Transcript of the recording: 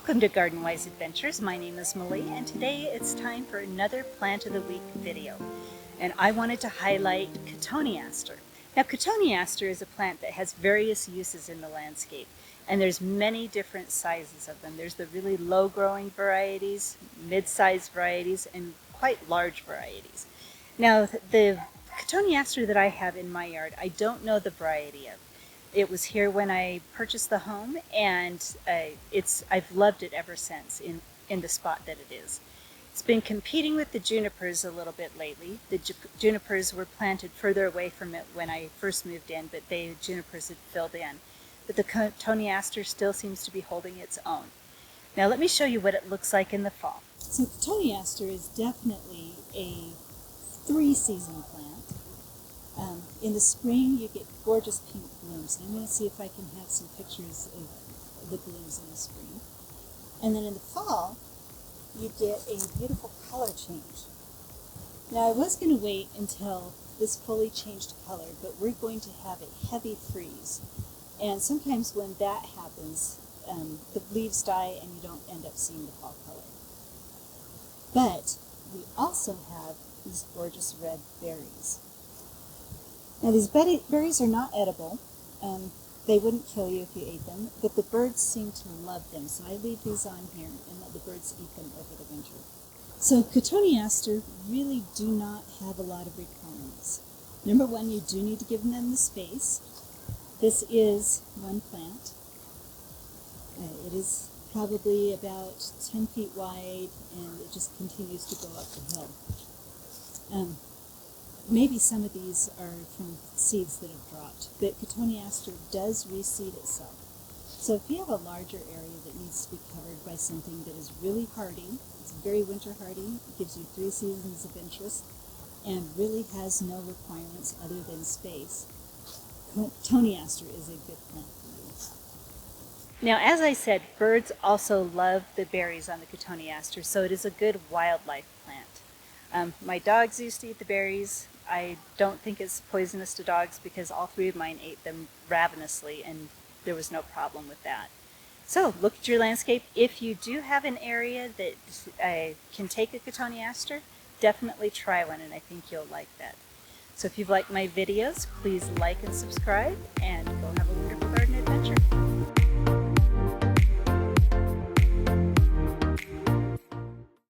Welcome to Garden Wise Adventures. My name is Malie, and today it's time for another Plant of the Week video. And I wanted to highlight Cotoneaster. Now, Cotoneaster is a plant that has various uses in the landscape, and there's many different sizes of them. There's the really low-growing varieties, mid-sized varieties, and quite large varieties. Now, the Cotoneaster that I have in my yard, I don't know the variety of. It was here when I purchased the home, and I've loved it ever since in the spot that it is. It's been competing with the junipers a little bit lately. The junipers were planted further away from it when I first moved in, but the junipers had filled in. But the Cotoneaster still seems to be holding its own. Now let me show you what it looks like in the fall. So Cotoneaster is definitely a three-season plant. In the spring, you get gorgeous pink blooms, and I'm going to see if I can have some pictures of the blooms in the spring. And then in the fall, you get a beautiful color change. Now, I was going to wait until this fully changed color, but we're going to have a heavy freeze. And sometimes when that happens, the leaves die and you don't end up seeing the fall color. But we also have these gorgeous red berries. Now, these berries are not edible. They wouldn't kill you if you ate them, but the birds seem to love them, so I leave these on here and let the birds eat them over the winter. So Cotoneaster really do not have a lot of requirements. Number one, you do need to give them the space. This is one plant. It is probably about 10 feet wide, and it just continues to go up the hill. Maybe some of these are from seeds that have dropped, but Cotoneaster does reseed itself. So if you have a larger area that needs to be covered by something that is really hardy, it's very winter hardy, it gives you 3 seasons of interest, and really has no requirements other than space, Cotoneaster is a good plant for you. Now, as I said, birds also love the berries on the Cotoneaster, so it is a good wildlife plant. My dogs used to eat the berries. I don't think it's poisonous to dogs because all 3 of mine ate them ravenously, and there was no problem with that. So look at your landscape. If you do have an area that can take a Cotoneaster, definitely try one, and I think you'll like that. So if you've liked my videos, please like and subscribe, and go have a wonderful day.